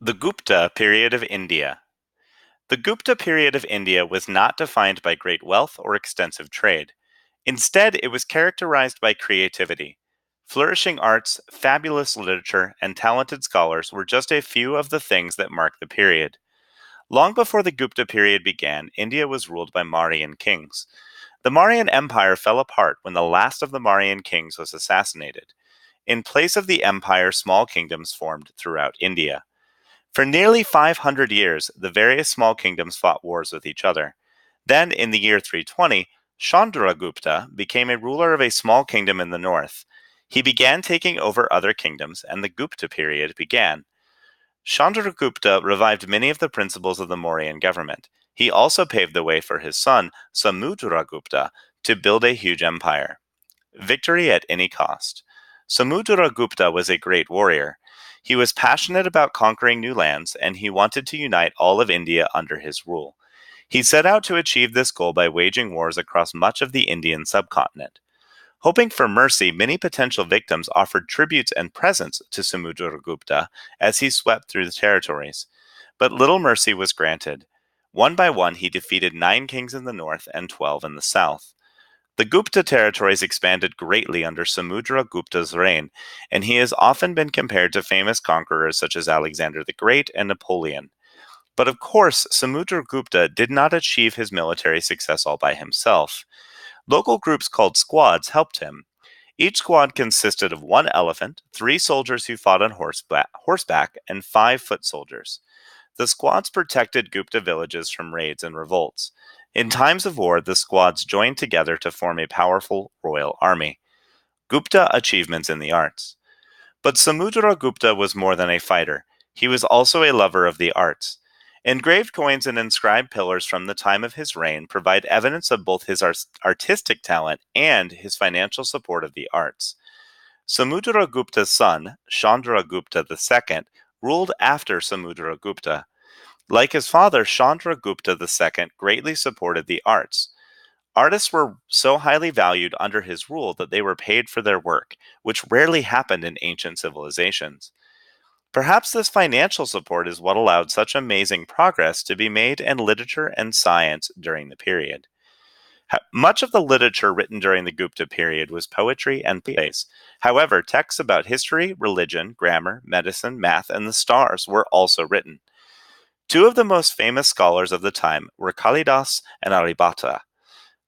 The Gupta period of India. The Gupta period of India was not defined by great wealth or extensive trade. Instead, it was characterized by creativity. Flourishing arts, fabulous literature, and talented scholars were just a few of the things that marked the period. Long before the Gupta period began, India was ruled by Mauryan kings. The Mauryan Empire fell apart when the last of the Mauryan kings was assassinated. In place of the empire, small kingdoms formed throughout India. For nearly 500 years, the various small kingdoms fought wars with each other. Then, in the year 320, Chandragupta became a ruler of a small kingdom in the north. He began taking over other kingdoms, and the Gupta period began. Chandragupta revived many of the principles of the Mauryan government. He also paved the way for his son, Samudragupta, to build a huge empire. Victory at any cost. Samudragupta was a great warrior. He was passionate about conquering new lands, and he wanted to unite all of India under his rule. He set out to achieve this goal by waging wars across much of the Indian subcontinent. Hoping for mercy, many potential victims offered tributes and presents to Samudragupta as he swept through the territories. But little mercy was granted. One by one, he defeated 9 kings in the north and 12 in the south. The Gupta territories expanded greatly under Samudragupta's reign, and he has often been compared to famous conquerors such as Alexander the Great and Napoleon. But of course, Samudragupta did not achieve his military success all by himself. Local groups called squads helped him. Each squad consisted of 1 elephant, 3 soldiers who fought on horseback, and 5 foot soldiers. The squads protected Gupta villages from raids and revolts. In times of war, the squads joined together to form a powerful royal army. Gupta achievements in the arts. But Samudragupta was more than a fighter. He was also a lover of the arts. Engraved coins and inscribed pillars from the time of his reign provide evidence of both his artistic talent and his financial support of the arts. Samudragupta's son, Chandragupta II, ruled after Samudragupta. Like his father, Chandragupta II greatly supported the arts. Artists were so highly valued under his rule that they were paid for their work, which rarely happened in ancient civilizations. Perhaps this financial support is what allowed such amazing progress to be made in literature and science during the period. Much of the literature written during the Gupta period was poetry and plays. However, texts about history, religion, grammar, medicine, math, and the stars were also written. Two of the most famous scholars of the time were Kalidas and Aryabhata.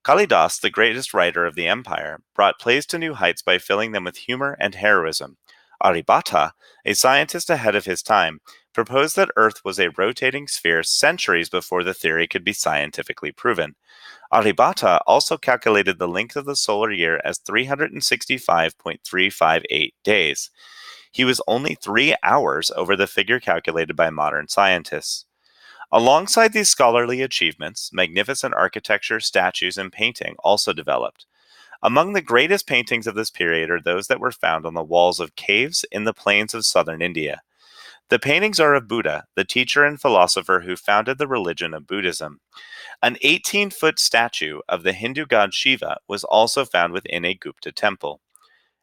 Kalidas, the greatest writer of the empire, brought plays to new heights by filling them with humor and heroism. Aryabhata, a scientist ahead of his time, proposed that Earth was a rotating sphere centuries before the theory could be scientifically proven. Aryabhata also calculated the length of the solar year as 365.358 days. He was only 3 hours over the figure calculated by modern scientists. Alongside these scholarly achievements, magnificent architecture, statues, and painting also developed. Among the greatest paintings of this period are those that were found on the walls of caves in the plains of southern India. The paintings are of Buddha, the teacher and philosopher who founded the religion of Buddhism. An 18-foot statue of the Hindu god Shiva was also found within a Gupta temple.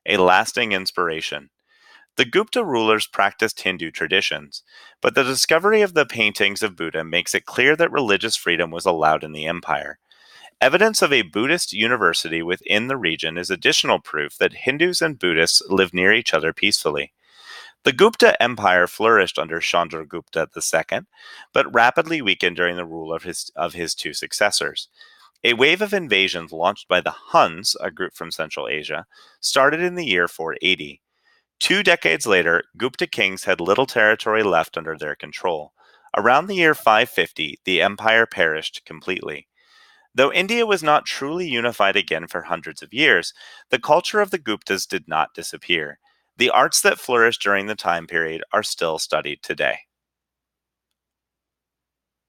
A lasting inspiration. The Gupta rulers practiced Hindu traditions, but the discovery of the paintings of Buddha makes it clear that religious freedom was allowed in the empire. Evidence of a Buddhist university within the region is additional proof that Hindus and Buddhists lived near each other peacefully. The Gupta Empire flourished under Chandragupta II, but rapidly weakened during the rule of his 2 successors. A wave of invasions launched by the Huns, a group from Central Asia, started in the year 480. 2 decades later, Gupta kings had little territory left under their control. Around the year 550, the empire perished completely. Though India was not truly unified again for hundreds of years, the culture of the Guptas did not disappear. The arts that flourished during the time period are still studied today.